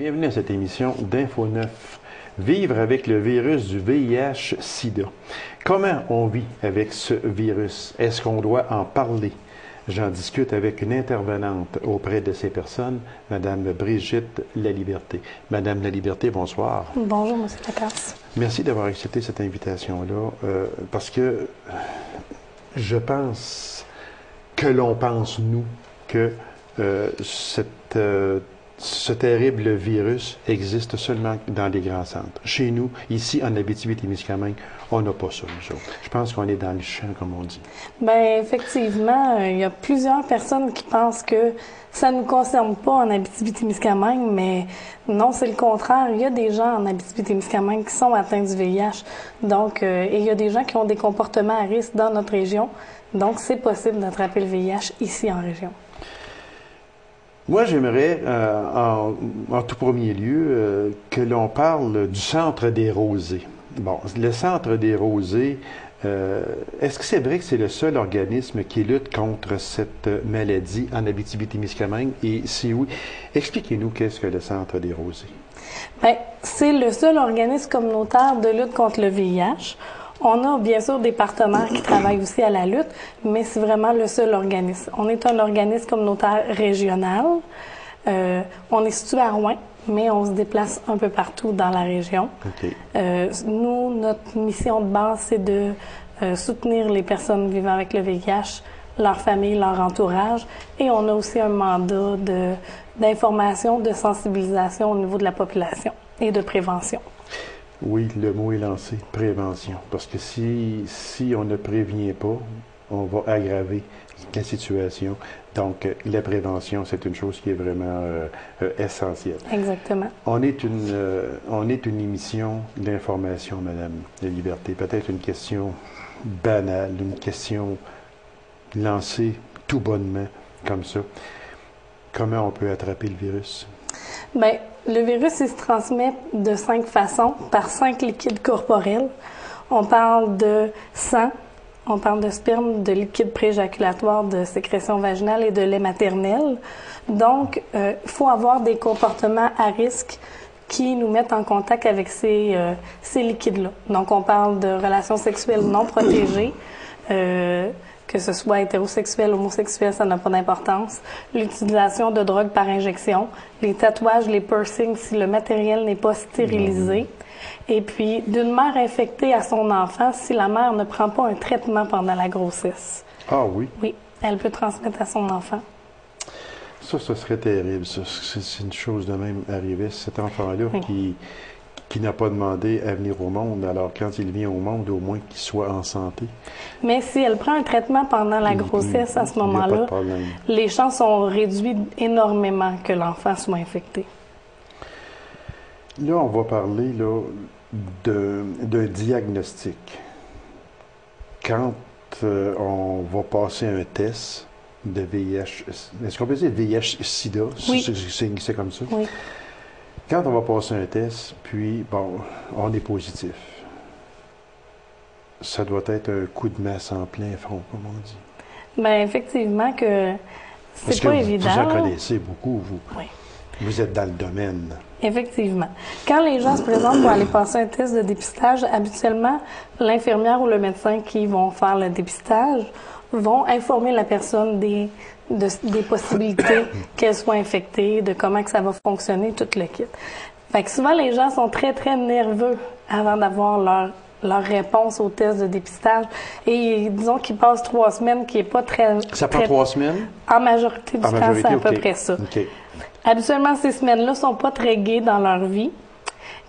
bienvenue à cette émission d'Info 9. Vivre avec le virus du VIH-Sida. Comment on vit avec ce virus? Est-ce qu'on doit en parler? J'en discute avec une intervenante auprès de ces personnes, Madame Brigitte Laliberté. Madame Laliberté, bonsoir. Bonjour, M. Lacasse. Merci d'avoir accepté cette invitation-là, parce que je pense que l'on pense, nous, que ce terrible virus existe seulement dans les grands centres. Chez nous, ici, en Abitibi-Témiscamingue, on n'a pas ça, nous autres. Je pense qu'on est dans le champ, comme on dit. Bien, effectivement, il y a plusieurs personnes qui pensent que ça ne nous concerne pas en Abitibi-Témiscamingue, mais non, c'est le contraire. Il y a des gens en Abitibi-Témiscamingue qui sont atteints du VIH. Donc, et il y a des gens qui ont des comportements à risque dans notre région. Donc, c'est possible d'attraper le VIH ici en région. Moi, j'aimerais, en tout premier lieu, que l'on parle du Centre des Rosées. Bon, le Centre des Rosées, est-ce que c'est vrai que c'est le seul organisme qui lutte contre cette maladie en Abitibi-Témiscamingue? Et si oui, expliquez-nous qu'est-ce que le Centre des Rosées. Bien, c'est le seul organisme communautaire de lutte contre le VIH. On a bien sûr des partenaires qui travaillent aussi à la lutte, mais c'est vraiment le seul organisme. On est un organisme communautaire régional. On est situé à Rouyn, mais on se déplace un peu partout dans la région. Okay. Nous, notre mission de base, c'est de soutenir les personnes vivant avec le VIH, leur famille, leur entourage, et on a aussi un mandat d'information, de sensibilisation au niveau de la population et de prévention. Oui, le mot est lancé, prévention. Parce que si on ne prévient pas, on va aggraver la situation. Donc, la prévention, c'est une chose qui est vraiment essentielle. Exactement. On est une émission d'information, Madame Laliberté. Peut-être une question banale, une question lancée tout bonnement, comme ça. Comment on peut attraper le virus? Bien, le virus, il se transmet de 5 façons, par 5 liquides corporels. On parle de sang, on parle de sperme, de liquide prééjaculatoire, de sécrétion vaginale et de lait maternel. Donc, il faut avoir des comportements à risque qui nous mettent en contact avec ces liquides-là. Donc, on parle de relations sexuelles non protégées, que ce soit hétérosexuel, homosexuel, ça n'a pas d'importance. L'utilisation de drogues par injection, les tatouages, les piercings, si le matériel n'est pas stérilisé. Et puis, d'une mère infectée à son enfant, si la mère ne prend pas un traitement pendant la grossesse. Ah oui? Oui, elle peut transmettre à son enfant. Ça, ce serait terrible. C'est une chose de même arrivée. Cet enfant-là Oui. qui n'a pas demandé à venir au monde, alors quand il vient au monde, au moins qu'il soit en santé. Mais si elle prend un traitement pendant la grossesse, à ce moment-là, les chances sont réduites énormément que l'enfant soit infecté. Là, on va parler d'un diagnostic. Quand on va passer un test de VIH, est-ce qu'on peut dire VIH-Sida? Oui. C'est comme ça? Oui. Quand on va passer un test, puis, bon, on est positif, ça doit être un coup de masse en plein front, comme on dit. Bien, effectivement que c'est pas évident. Vous en connaissez beaucoup, vous. Oui. Vous êtes dans le domaine. Effectivement. Quand les gens se présentent pour aller passer un test de dépistage, habituellement, l'infirmière ou le médecin qui vont faire le dépistage vont informer la personne des possibilités qu'elle soit infectée, de comment que ça va fonctionner, tout le kit. Fait que souvent, les gens sont très, très nerveux avant d'avoir leur réponse au test de dépistage. Et disons qu'ils passent 3 semaines, qui n'est pas très... Ça prend 3 semaines? En majorité du temps, c'est à peu près ça. Okay. Habituellement, ces semaines-là ne sont pas très gaies dans leur vie.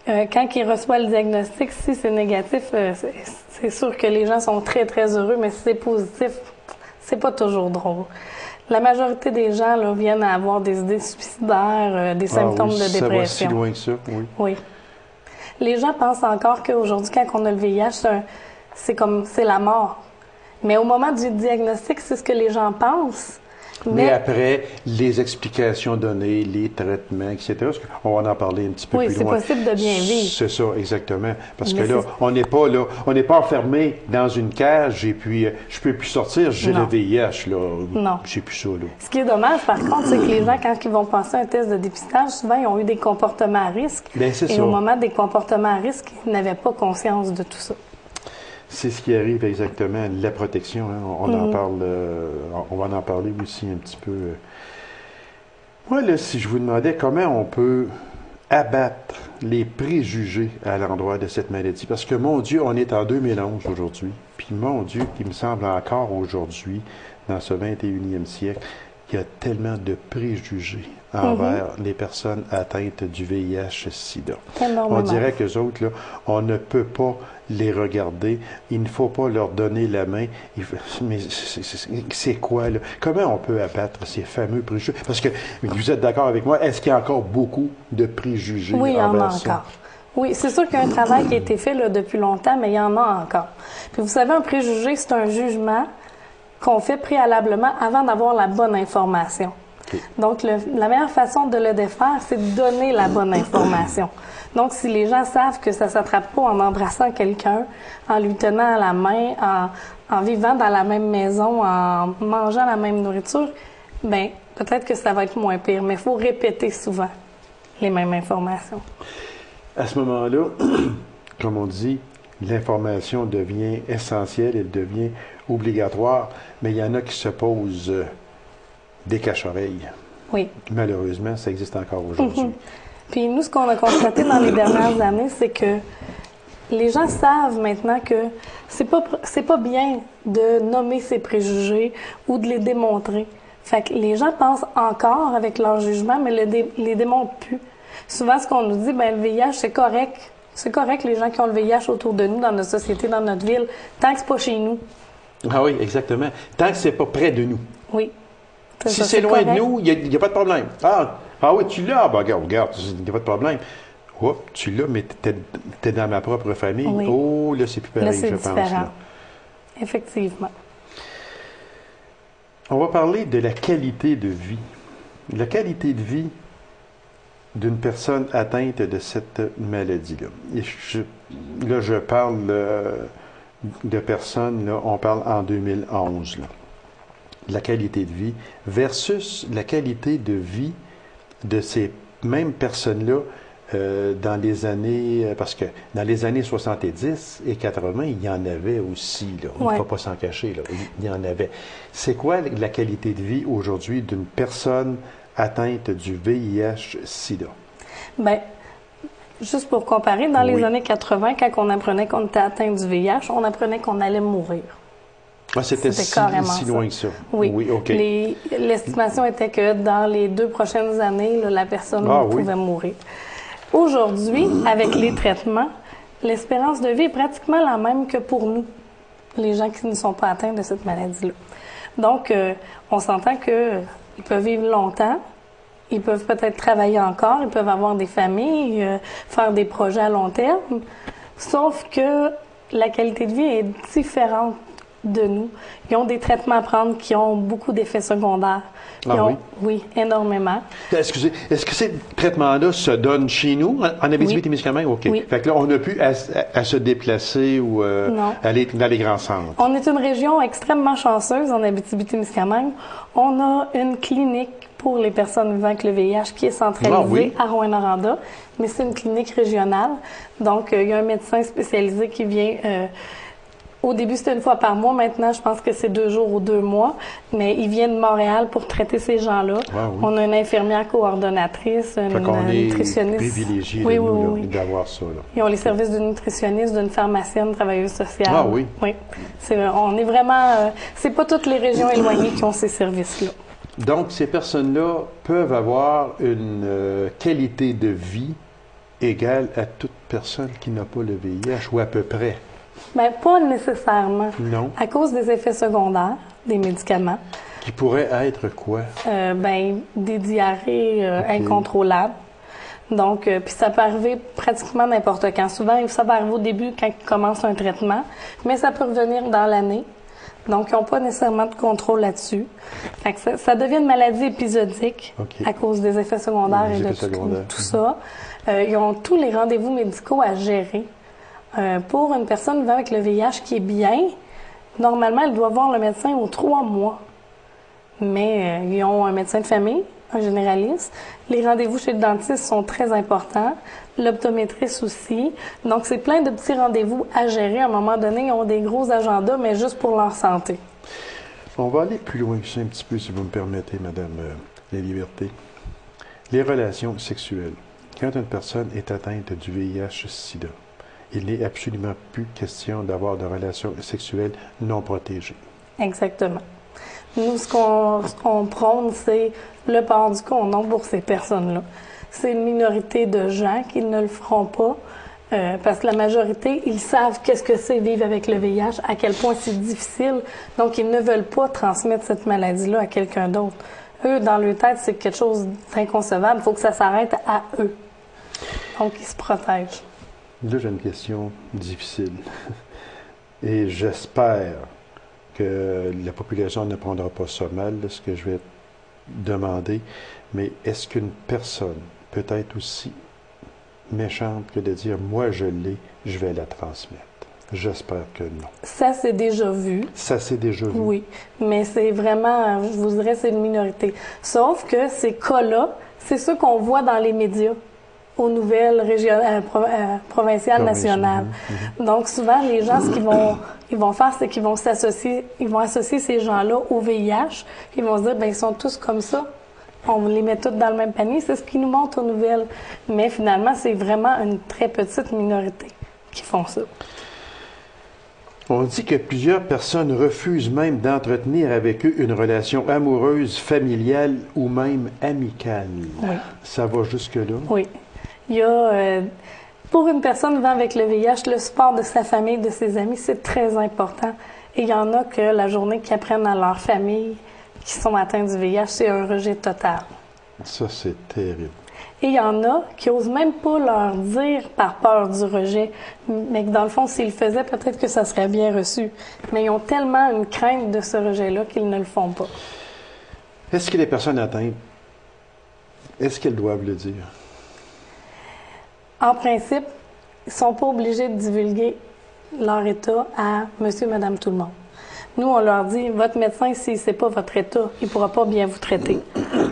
Quand ils reçoivent le diagnostic, si c'est négatif, c'est sûr que les gens sont très, très heureux, mais si c'est positif, c'est pas toujours drôle. La majorité des gens là, viennent à avoir des idées suicidaires, des symptômes de dépression. Ça va si loin que ça, oui. Oui. Les gens pensent encore qu'aujourd'hui, quand on a le VIH, c'est la mort. Mais au moment du diagnostic, c'est ce que les gens pensent. Mais après, les explications données, les traitements, etc., on va en parler un petit peu plus loin. Oui, c'est possible de bien vivre. C'est ça, exactement. Parce que là, on n'est pas enfermé dans une cage et puis je peux plus sortir, j'ai le VIH, là. Non. J'ai plus ça, là. Ce qui est dommage, par contre, c'est que les gens, quand ils vont passer un test de dépistage, souvent, ils ont eu des comportements à risque. Bien, c'est et ça. au moment des comportements à risque, ils n'avaient pas conscience de tout ça. C'est ce qui arrive exactement, la protection. Hein. On en parle, on va en parler aussi un petit peu. Moi, là, si je vous demandais comment on peut abattre les préjugés à l'endroit de cette maladie, parce que, mon Dieu, on est en 2011 aujourd'hui, puis mon Dieu, il me semble encore aujourd'hui, dans ce 21e siècle, qu'il y a tellement de préjugés envers les personnes atteintes du VIH-Sida. On dirait qu'eux autres, là, on ne peut pas les regarder. Il ne faut pas leur donner la main. Mais c'est quoi, là? Comment on peut abattre ces fameux préjugés? Parce que vous êtes d'accord avec moi, est-ce qu'il y a encore beaucoup de préjugés envers ça? Oui, il y en a ça? encore. Oui, c'est sûr qu'il y a un travail qui a été fait là, depuis longtemps, mais il y en a encore. Puis vous savez, un préjugé, c'est un jugement qu'on fait préalablement avant d'avoir la bonne information. Okay. Donc, la meilleure façon de le défaire, c'est de donner la bonne information. Donc, si les gens savent que ça ne s'attrape pas en embrassant quelqu'un, en lui tenant la main, en vivant dans la même maison, en mangeant la même nourriture, bien, peut-être que ça va être moins pire. Mais il faut répéter souvent les mêmes informations. À ce moment-là, comme on dit, l'information devient essentielle, elle devient obligatoire, mais il y en a qui se posent des cache-oreilles. Oui. Malheureusement, ça existe encore aujourd'hui. Puis nous, ce qu'on a constaté dans les dernières années, c'est que les gens savent maintenant que c'est pas bien de nommer ces préjugés ou de les démontrer. Fait que les gens pensent encore avec leur jugement, mais les démontrent plus. Souvent, ce qu'on nous dit, ben le VIH, c'est correct. C'est correct, les gens qui ont le VIH autour de nous, dans notre société, dans notre ville, tant que c'est pas chez nous. Ah oui, exactement. Tant que c'est pas près de nous. Oui. Si c'est loin de nous, il n'y a pas de problème. Ah oui, tu l'as. Ben, regarde, il n'y a pas de problème. Oh, tu l'as, mais tu es dans ma propre famille. Oui. Oh, là, c'est plus pareil, je pense. Là. Effectivement. On va parler de la qualité de vie. La qualité de vie d'une personne atteinte de cette maladie-là. Et je parle de personnes, là, on parle en 2011, là. La qualité de vie versus la qualité de vie de ces mêmes personnes-là dans les années... Parce que dans les années 70 et 80, il y en avait aussi, là. Il ne faut pas s'en cacher, là. Il y en avait. C'est quoi la qualité de vie aujourd'hui d'une personne atteinte du VIH-Sida? Bien, juste pour comparer, dans les années 80, quand on apprenait qu'on était atteint du VIH, on apprenait qu'on allait mourir. Ah, c'était si loin que ça. Oui, OK. L'estimation était que dans les 2 prochaines années, là, la personne pouvait mourir. Aujourd'hui, avec les traitements, l'espérance de vie est pratiquement la même que pour nous, les gens qui ne sont pas atteints de cette maladie-là. Donc, on s'entend qu'ils peuvent vivre longtemps, ils peuvent peut-être travailler encore, ils peuvent avoir des familles, faire des projets à long terme, sauf que la qualité de vie est différente de nous. Ils ont des traitements à prendre qui ont beaucoup d'effets secondaires. Oui, énormément. Excusez, est-ce que ces traitements-là se donnent chez nous, en Abitibi-Témiscamingue? OK. Oui. Fait que là, on n'a plus à se déplacer ou aller dans les grands centres. On est une région extrêmement chanceuse en Abitibi-Témiscamingue. On a une clinique pour les personnes vivant avec le VIH qui est centralisée à Rouyn-Noranda, mais c'est une clinique régionale. Donc, il y a un médecin spécialisé qui vient... Au début, c'était 1 fois par mois. Maintenant, je pense que c'est 2 jours ou 2 mois. Mais ils viennent de Montréal pour traiter ces gens-là. On a une infirmière coordonnatrice, une nutritionniste. Est privilégié d'avoir ça. Là. Ils ont les services d'une nutritionniste, d'une pharmacienne, travailleuse sociale. Ah oui? Oui. On est vraiment... c'est pas toutes les régions éloignées qui ont ces services-là. Donc, ces personnes-là peuvent avoir une qualité de vie égale à toute personne qui n'a pas le VIH, ou à peu près. Bien, pas nécessairement. Non. À cause des effets secondaires des médicaments. Qui pourraient être quoi? Des diarrhées incontrôlables. Donc, puis ça peut arriver pratiquement n'importe quand. Souvent, ça va arriver au début quand il commence un traitement, mais ça peut revenir dans l'année. Donc, ils n'ont pas nécessairement de contrôle là-dessus. Fait que ça devient une maladie épisodique à cause des effets secondaires et de tout ça. Ils ont tous les rendez-vous médicaux à gérer. Pour une personne vivant avec le VIH qui est bien, normalement, elle doit voir le médecin aux 3 mois. Mais ils ont un médecin de famille, un généraliste. Les rendez-vous chez le dentiste sont très importants. L'optométriste aussi. Donc, c'est plein de petits rendez-vous à gérer. À un moment donné, ils ont des gros agendas, mais juste pour leur santé. On va aller plus loin que ça un petit peu, si vous me permettez, Madame La Liberté. Les relations sexuelles. Quand une personne est atteinte du VIH-Sida, il n'est absolument plus question d'avoir de relations sexuelles non protégées. Exactement. Nous, ce qu'on prône, c'est le port du condom pour ces personnes-là. C'est une minorité de gens qui ne le feront pas parce que la majorité, ils savent qu'est-ce que c'est vivre avec le VIH, à quel point c'est difficile. Donc, ils ne veulent pas transmettre cette maladie-là à quelqu'un d'autre. Eux, dans leur tête, c'est quelque chose d'inconcevable. Il faut que ça s'arrête à eux. Donc, ils se protègent. Là, j'ai une question difficile. Et j'espère que la population ne prendra pas ça mal, ce que je vais demander. Mais est-ce qu'une personne peut être aussi méchante que de dire « moi, je l'ai, je vais la transmettre ». J'espère que non. Ça, c'est déjà vu. Ça, c'est déjà vu. Oui, mais c'est vraiment, je vous dirais, c'est une minorité. Sauf que ces cas-là, c'est ceux qu'on voit dans les médias, aux nouvelles régionales, provinciales, nationales. Donc, souvent, les gens, ce qu'ils vont faire, c'est qu'ils vont associer ces gens-là au VIH, puis ils vont se dire, ben ils sont tous comme ça. On les met tous dans le même panier. C'est ce qu'ils nous montrent aux nouvelles. Mais finalement, c'est vraiment une très petite minorité qui font ça. On dit que plusieurs personnes refusent même d'entretenir avec eux une relation amoureuse, familiale ou même amicale. Oui. Ça va jusque-là? Oui. Il y a, pour une personne vivant avec le VIH, le support de sa famille, de ses amis, c'est très important. Et il y en a que la journée qu'ils apprennent à leur famille qui sont atteints du VIH, c'est un rejet total. Ça, c'est terrible. Et il y en a qui n'osent même pas leur dire par peur du rejet, mais que dans le fond, s'ils le faisaient, peut-être que ça serait bien reçu. Mais ils ont tellement une crainte de ce rejet-là qu'ils ne le font pas. Est-ce que les personnes atteintes, est-ce qu'elles doivent le dire? En principe, ils ne sont pas obligés de divulguer leur état à monsieur, madame, tout le monde. Nous, on leur dit, votre médecin, s'il ne sait pas votre état, il ne pourra pas bien vous traiter.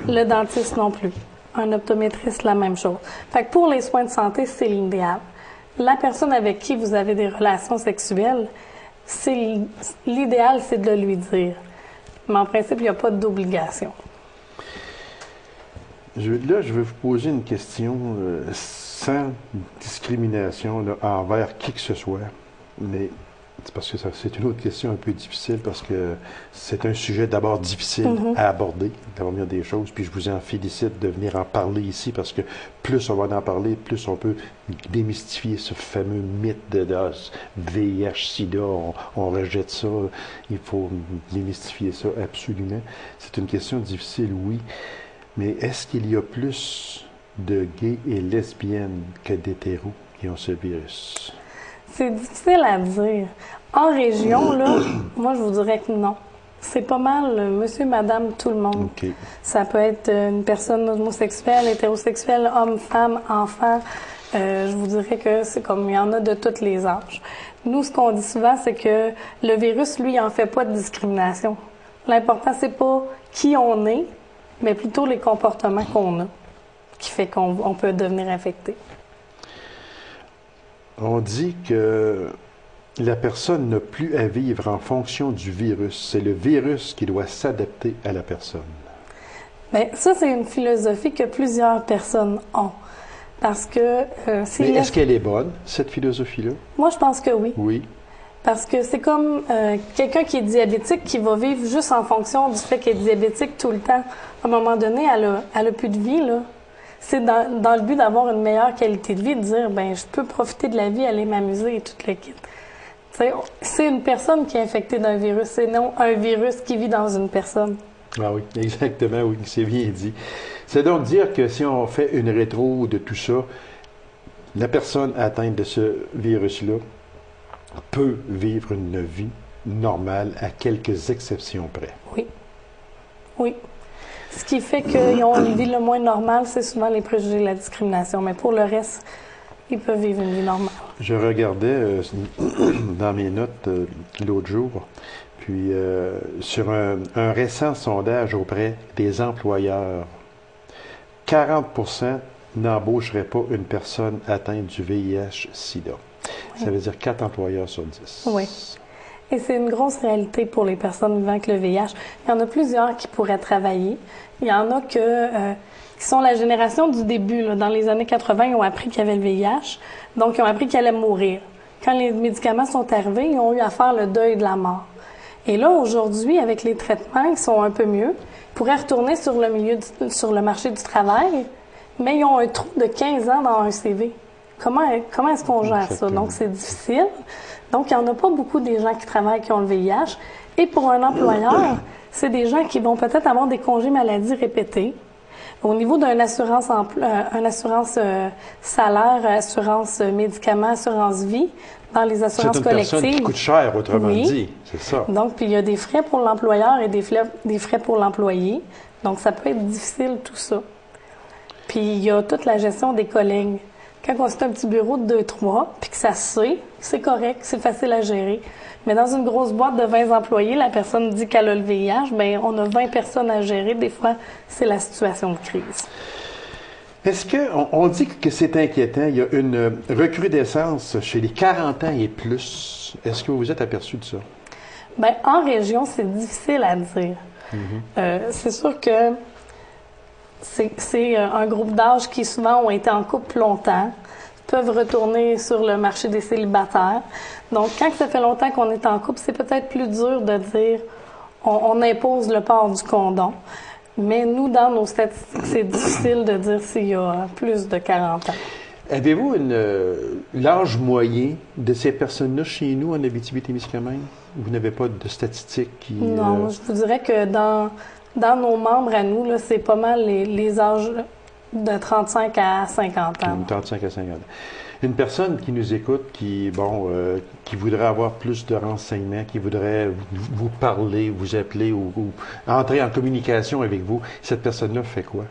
Le dentiste non plus. Un optométriste, la même chose. Fait que pour les soins de santé, c'est l'idéal. La personne avec qui vous avez des relations sexuelles, l'idéal, c'est de le lui dire. Mais en principe, il n'y a pas d'obligation. Je vais vous poser une question sans discrimination là, envers qui que ce soit, mais c'est parce que c'est une autre question un peu difficile, parce que c'est un sujet d'abord difficile à aborder, d'avoir mis des choses, puis je vous en félicite de venir en parler ici, parce que plus on va en parler, plus on peut démystifier ce fameux mythe de VIH, SIDA, on rejette ça, il faut démystifier ça absolument. C'est une question difficile, oui, mais est-ce qu'il y a plus de gays et lesbiennes que d'hétéros qui ont ce virus? C'est difficile à dire. En région, là, moi, je vous dirais que non. C'est pas mal monsieur, madame, tout le monde. Okay. Ça peut être une personne homosexuelle, hétérosexuelle, homme, femme, enfant. Je vous dirais que c'est comme il y en a de tous les âges. Nous, ce qu'on dit souvent, c'est que le virus, lui, il en fait pas de discrimination. L'important, c'est pas qui on est, mais plutôt les comportements qu'on a, qui fait qu'on peut devenir infecté. On dit que la personne n'a plus à vivre en fonction du virus. C'est le virus qui doit s'adapter à la personne. Bien, ça, c'est une philosophie que plusieurs personnes ont. Parce que... Mais est-ce qu'elle est bonne, cette philosophie-là? Moi, je pense que oui. Oui. Parce que c'est comme quelqu'un qui est diabétique qui va vivre juste en fonction du fait qu'elle est diabétique tout le temps. À un moment donné, elle a plus de vie, là. C'est dans le but d'avoir une meilleure qualité de vie, de dire, ben je peux profiter de la vie, aller m'amuser et tout le kit. C'est une personne qui est infectée d'un virus, c'est non un virus qui vit dans une personne. Ah oui, exactement, oui, c'est bien dit. C'est donc dire que si on fait une rétro de tout ça, la personne atteinte de ce virus-là peut vivre une vie normale, à quelques exceptions près. Oui. Oui. Ce qui fait qu'ils ont une vie le moins normale, c'est souvent les préjugés et la discrimination. Mais pour le reste, ils peuvent vivre une vie normale. Je regardais dans mes notes l'autre jour, puis sur un récent sondage auprès des employeurs, 40% n'embaucheraient pas une personne atteinte du VIH-Sida. Oui. Ça veut dire 4 employeurs sur 10. Oui. Et c'est une grosse réalité pour les personnes vivant avec le VIH. Il y en a plusieurs qui pourraient travailler. Il y en a qui sont la génération du début. Là, dans les années 80, ils ont appris qu'il y avait le VIH. Donc, ils ont appris qu'ils allaient mourir. Quand les médicaments sont arrivés, ils ont eu à faire le deuil de la mort. Et là, aujourd'hui, avec les traitements, ils sont un peu mieux. Ils pourraient retourner sur le marché du travail, mais ils ont un trou de 15 ans dans un CV. Comment est-ce qu'on gère ça? Donc, c'est difficile. Donc, il n'y en a pas beaucoup des gens qui travaillent qui ont le VIH. Et pour un employeur, c'est des gens qui vont peut-être avoir des congés maladie répétés. Au niveau d'une assurance salaire, assurance médicaments, assurance vie, dans les assurances collectives. C'est une personne qui coûte cher, autrement dit. C'est ça. Donc, puis il y a des frais pour l'employeur et des frais pour l'employé. Donc, ça peut être difficile, tout ça. Puis, il y a toute la gestion des collègues. Quand on fait un petit bureau de 2-3, puis que ça se sait, c'est correct, c'est facile à gérer. Mais dans une grosse boîte de 20 employés, la personne dit qu'elle a le VIH, bien, on a 20 personnes à gérer. Des fois, c'est la situation de crise. Est-ce qu'on dit que c'est inquiétant? Il y a une recrudescence chez les 40 ans et plus. Est-ce que vous vous êtes aperçu de ça? Bien, en région, c'est difficile à dire. C'est sûr que c'est un groupe d'âge qui souvent ont été en couple longtemps, peuvent retourner sur le marché des célibataires. Donc, quand ça fait longtemps qu'on est en couple, c'est peut-être plus dur de dire on impose le port du condom. Mais nous, dans nos statistiques, c'est difficile de dire s'il y a plus de 40 ans. Avez-vous l'âge moyen de ces personnes-là chez nous en Abitibi-Témiscamingue? Vous n'avez pas de statistiques qui... Non, je vous dirais que dans nos membres à nous, là, c'est pas mal les âges de 35 à 50 ans. 35 à 50 ans. Une personne qui nous écoute, qui voudrait avoir plus de renseignements, qui voudrait vous parler, vous appeler ou entrer en communication avec vous, cette personne-là fait quoi?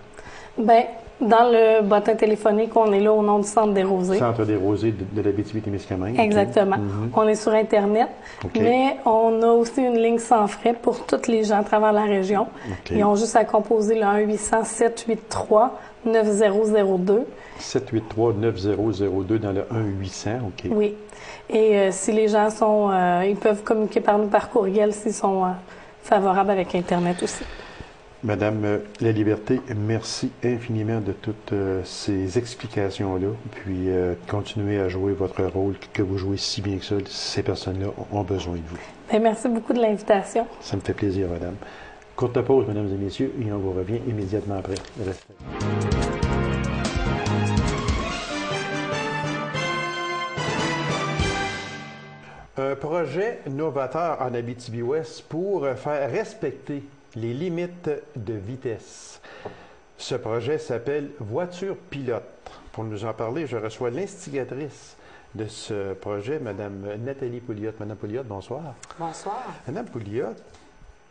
Bien, dans le bottin téléphonique, on est là au nom du Centre des Rosées. Centre des Rosées de l'Abitibi-Témiscamingue. Exactement. Okay. On est sur Internet, mais on a aussi une ligne sans frais pour tous les gens à travers la région. Ils ont juste à composer le 1-800-783-9002. 783-9002 dans le 1-800, OK. Oui. Et si les gens ils peuvent communiquer par nous par courriel s'ils sont favorables avec Internet aussi. Madame Laliberté, merci infiniment de toutes ces explications-là. Puis continuez à jouer votre rôle que vous jouez si bien que ça. Ces personnes-là ont besoin de vous. Bien, merci beaucoup de l'invitation. Ça me fait plaisir, madame. Courte pause, mesdames et messieurs, et on vous revient immédiatement après. Restez. Un projet novateur en Abitibi-Ouest pour faire respecter les limites de vitesse. Ce projet s'appelle Voiture pilote. Pour nous en parler, je reçois l'instigatrice de ce projet, Mme Nathalie Pouliot. Mme Pouliot, bonsoir. Bonsoir. Mme Pouliot,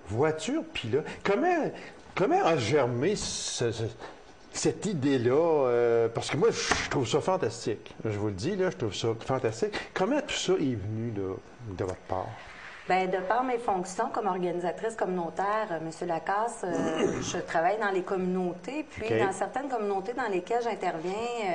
voiture pilote. Comment a germé cette idée-là? Parce que moi, je trouve ça fantastique. Je vous le dis, là, je trouve ça fantastique. Comment tout ça est venu là, de votre part? Bien, de par mes fonctions comme organisatrice communautaire, M. Lacasse, je travaille dans les communautés, puis dans certaines communautés dans lesquelles j'interviens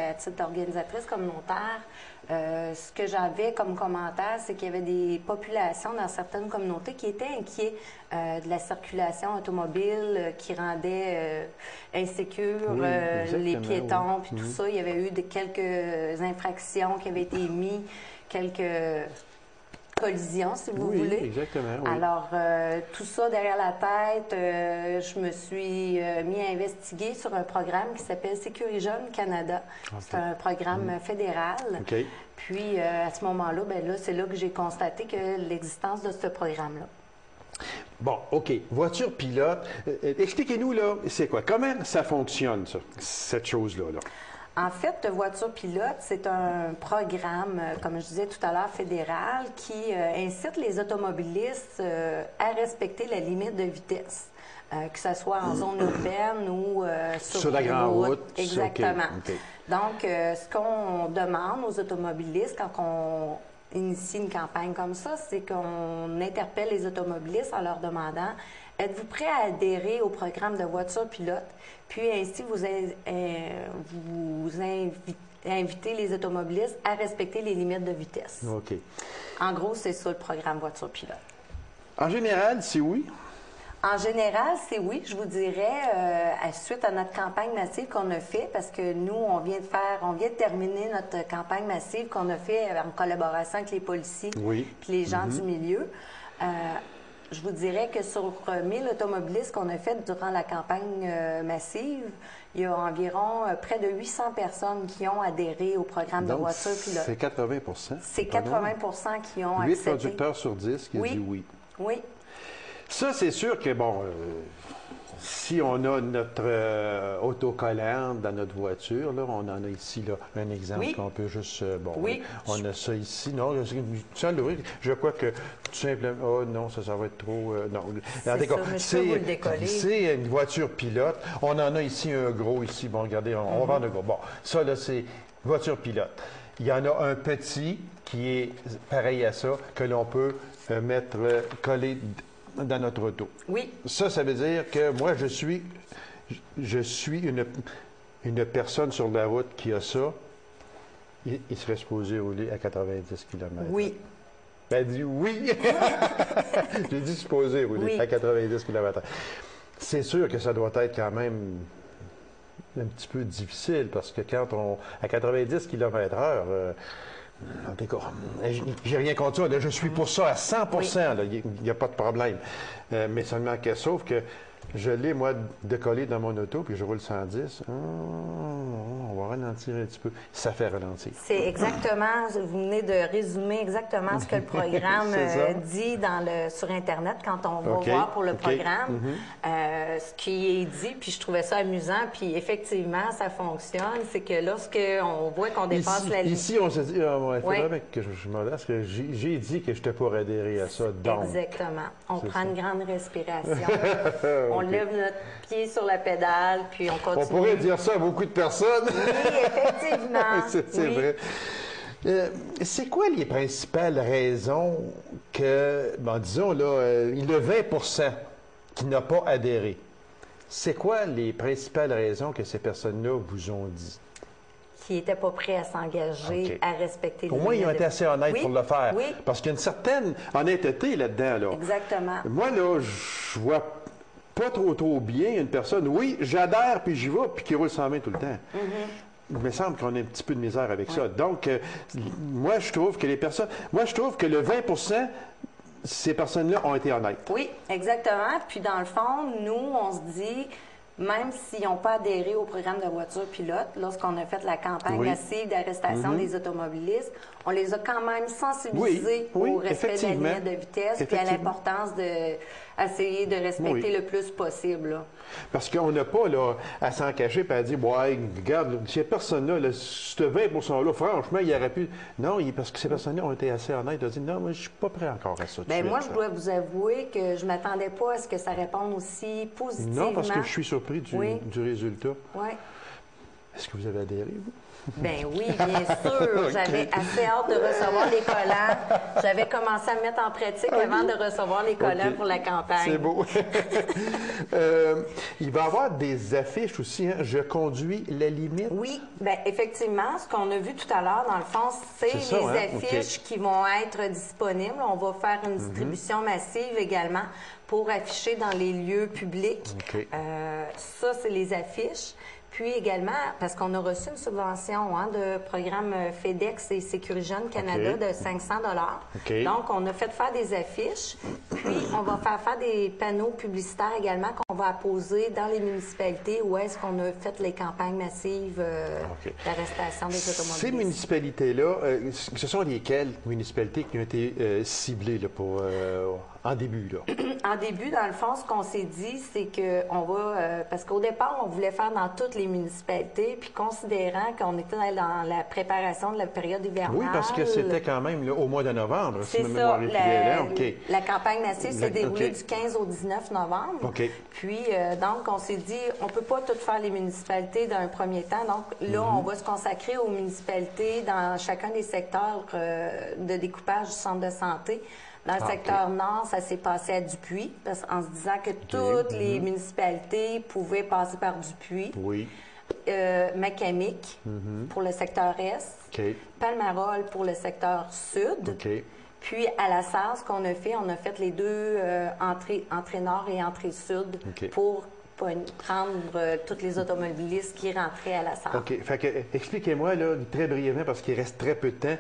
à titre d'organisatrice communautaire, ce que j'avais comme commentaire, c'est qu'il y avait des populations dans certaines communautés qui étaient inquiets de la circulation automobile qui rendait insécure les piétons, puis tout ça. Il y avait eu quelques infractions qui avaient été mises, quelques collision, si vous voulez. Exactement. Oui. Alors, tout ça derrière la tête, je me suis mis à investiguer sur un programme qui s'appelle Sécurijeune Canada. C'est un programme fédéral. Puis, à ce moment-là, c'est là que j'ai constaté que l'existence de ce programme-là. Bon, OK. Voiture pilote. Expliquez-nous, là, c'est quoi? Comment ça fonctionne, ça, cette chose-là? Là? En fait, Voiture Pilote, c'est un programme, comme je disais tout à l'heure, fédéral, qui incite les automobilistes à respecter la limite de vitesse. Que ce soit en zone urbaine ou sur la grande route. Exactement. Okay. Donc, ce qu'on demande aux automobilistes quand on initie une campagne comme ça, c'est qu'on interpelle les automobilistes en leur demandant « Êtes-vous prêts à adhérer au programme de Voiture Pilote? » Puis ainsi, vous invitez les automobilistes à respecter les limites de vitesse. OK. En gros, c'est ça le programme Voiture Pilote. En général, c'est oui? En général, c'est oui, je vous dirais, suite à notre campagne massive qu'on a fait, parce que nous, on vient de terminer notre campagne massive qu'on a fait en collaboration avec les policiers puis les gens du milieu. Je vous dirais que sur 1000 automobilistes qu'on a fait durant la campagne massive, il y a environ près de 800 personnes qui ont adhéré au programme de Voiture Pilote. C'est 80 C'est 80 qui ont 8 accepté. producteurs sur 10 qui ont dit oui. Oui. Ça, c'est sûr que, bon, si on a notre autocollant dans notre voiture, là, on en a ici là, un exemple qu'on peut juste... on a ça ici. Non, sans l'ouvrir, je crois que tout simplement... Oh non, ça va être trop... non. C'est une voiture pilote. On en a ici un gros, ici. Bon, regardez, on vend le gros. Bon, ça, là, c'est voiture pilote. Il y en a un petit qui est pareil à ça, que l'on peut mettre collé dans notre auto. Oui. Ça veut dire que moi, je suis une personne sur la route qui a ça. Il serait supposé rouler à 90 km. Oui. Elle dit oui. J'ai dit supposé rouler à 90 km. C'est sûr que ça doit être quand même un petit peu difficile parce que quand à 90 km/h, en tout cas, j'ai rien contre ça. Là, je suis pour ça à 100%. Il n'y a pas de problème. Mais seulement que, sauf que je l'ai, moi, décollé dans mon auto, puis je roule 110. On va ralentir un petit peu. Ça fait ralentir. C'est exactement, vous venez de résumer exactement ce que le programme dit sur Internet quand on va voir pour le programme. Ce qui est dit, puis je trouvais ça amusant, puis effectivement, ça fonctionne. C'est que lorsqu'on voit qu'on dépasse la limite... Ici, on se dit, il faudrait que je me laisse, que j'ai dit que je n'étais pas adhéré à ça. Donc, exactement. On prend une grande respiration. On lève notre pied sur la pédale, puis on continue. On pourrait dire ça à beaucoup de personnes. Oui, effectivement. C'est vrai. C'est quoi les principales raisons que, disons, là, le 20 qui n'a pas adhéré, c'est quoi les principales raisons que ces personnes-là vous ont dit? Qui n'étaient pas prêts à s'engager, à respecter les Pour moi, ils ont été assez honnêtes pour le faire. Oui. Parce qu'il y a une certaine honnêteté là-dedans. Là. Exactement. Moi, là, je vois pas trop bien une personne, oui, j'adhère, puis j'y vais, puis qui roule 120 tout le temps. Il me semble qu'on a un petit peu de misère avec ça. Donc, moi, je trouve que le 20 ces personnes-là ont été honnêtes. Oui, exactement. Puis, dans le fond, nous, on se dit... Même s'ils n'ont pas adhéré au programme de Voiture Pilote, lorsqu'on a fait la campagne massive d'arrestation des automobilistes, on les a quand même sensibilisés au respect de la limite de vitesse et à l'importance d'essayer de respecter le plus possible. Là. Parce qu'on n'a pas là, à s'en cacher et à dire, ouais, regarde, ces personnes-là, ce 20%-là, franchement, il y aurait pu... Non, parce que ces personnes-là ont été assez honnêtes de dire, non, moi, je suis pas prêt encore à ça. Moi, je dois vous avouer que je ne m'attendais pas à ce que ça réponde aussi positivement. Non, parce que je suis surpris du résultat. Oui. Est-ce que vous avez adhéré, vous? Ben oui, bien sûr. J'avais assez hâte de recevoir les collants. J'avais commencé à me mettre en pratique avant de recevoir les collants pour la campagne. C'est beau. Il va y avoir des affiches aussi. Hein? Je conduis la limite. Oui, bien effectivement. Ce qu'on a vu tout à l'heure, dans le fond, c'est les affiches qui vont être disponibles. On va faire une distribution massive également pour afficher dans les lieux publics. Ça, c'est les affiches. Puis également, parce qu'on a reçu une subvention de programme FedEx et Sécurigène Canada de 500 $. Donc, on a fait faire des affiches. Puis, on va faire des panneaux publicitaires également qu'on va apposer dans les municipalités où est-ce qu'on a fait les campagnes massives d'arrestation des automobilistes. Ces municipalités-là, ce sont lesquelles municipalités qui ont été ciblées là, pour, en début? Là? En début, dans le fond, ce qu'on s'est dit, c'est qu'on va... parce qu'au départ, on voulait faire dans toutes les municipalités, puis considérant qu'on était dans la préparation de la période hivernale... Oui, parce que c'était quand même là, au mois de novembre, c'est si ma ça, mémoire est fidèle. Okay. La campagne massive s'est déroulée du 15 au 19 novembre. Okay. Puis, donc, on s'est dit, on peut pas tout faire les municipalités dans un premier temps. Donc, là, on va se consacrer aux municipalités dans chacun des secteurs de découpage du centre de santé. Dans le secteur nord, ça s'est passé à Dupuis, en se disant que toutes les municipalités pouvaient passer par Dupuis. Oui. Macamic pour le secteur est. Palmarol pour le secteur sud. Puis à la SAR, ce qu'on a fait les deux entrées nord et entrée sud pour prendre tous les automobilistes qui rentraient à la SAR. OK. Fait que, expliquez-moi, là, très brièvement, parce qu'il reste très peu de temps,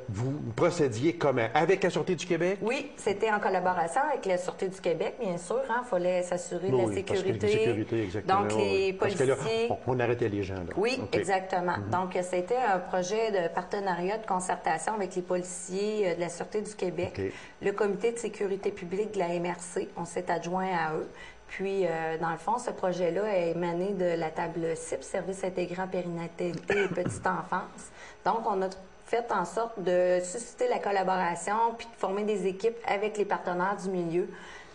vous procédiez comment? Avec la Sûreté du Québec? Oui, c'était en collaboration avec la Sûreté du Québec, bien sûr. Il fallait s'assurer de la sécurité. Parce que la sécurité, exactement. Donc, les policiers... Parce que là, on arrêtait les gens. Là. Oui, exactement. Donc, c'était un projet de partenariat, de concertation avec les policiers de la Sûreté du Québec, le Comité de sécurité publique de la MRC. On s'est adjoint à eux. Puis, dans le fond, ce projet-là est émané de la table CIP, Service intégrant périnatalité et petite enfance. Donc, on a fait en sorte de susciter la collaboration puis de former des équipes avec les partenaires du milieu.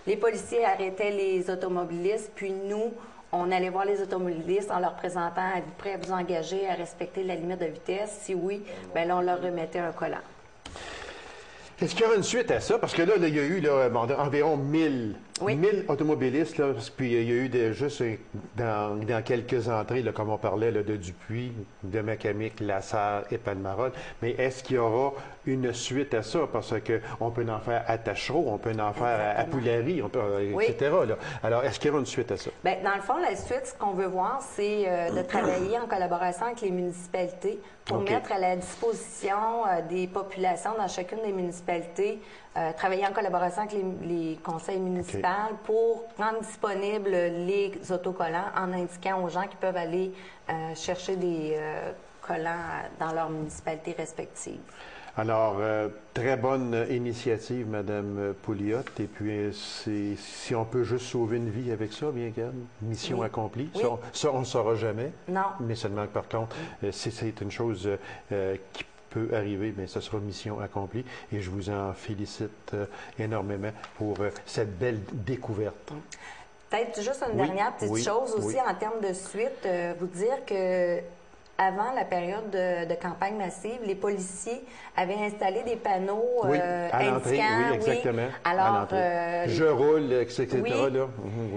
Les policiers arrêtaient les automobilistes, puis nous, on allait voir les automobilistes en leur présentant, êtes-vous prêts à vous engager à respecter la limite de vitesse? Si oui, bien là, on leur remettait un collant. Est-ce qu'il y aura une suite à ça? Parce que là, il y a eu environ 1000 automobilistes, là, puis il y a eu juste dans quelques entrées, là, comme on parlait là, de Dupuis, de Macamic, Lassar et Palmarol. Mais est-ce qu'il y aura une suite à ça? Parce qu'on peut en faire à Tachereau, on peut en faire à Poulari, etc. Là. Alors, est-ce qu'il y aura une suite à ça? Bien, dans le fond, la suite, ce qu'on veut voir, c'est de travailler en collaboration avec les municipalités pour mettre à la disposition des populations dans chacune des municipalités, travailler en collaboration avec les conseils municipaux pour rendre disponibles les autocollants en indiquant aux gens qui peuvent aller chercher des collants dans leurs municipalités respectives. Alors, très bonne initiative, Mme Pouliot. Et puis, si on peut juste sauver une vie avec ça, bien qu'elle, mission accomplie. Oui. Ça, on ne le saura jamais. Non. Mais seulement que, par contre, si c'est une chose qui peut arriver, mais ce sera mission accomplie. Et je vous en félicite énormément pour cette belle découverte. Peut-être juste une dernière petite chose aussi en termes de suite, vous dire que avant la période de campagne massive, les policiers avaient installé des panneaux à l'entrée, indiquant, exactement. Alors, je roule, etc. Là.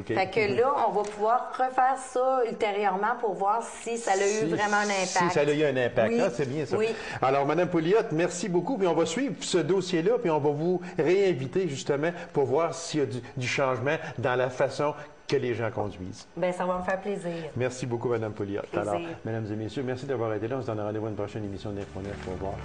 Fait que là, on va pouvoir refaire ça ultérieurement pour voir si ça a eu vraiment un impact. Si ça a eu un impact, c'est bien ça. Alors, Mme Pouliot, merci beaucoup, puis on va suivre ce dossier-là, puis on va vous réinviter justement pour voir s'il y a du changement dans la façon que les gens conduisent. Bien, ça va me faire plaisir. Merci beaucoup, Mme Pouliot. Alors, mesdames et messieurs, merci d'avoir été là. On se donne rendez-vous à une prochaine émission d'Infonet. Au revoir.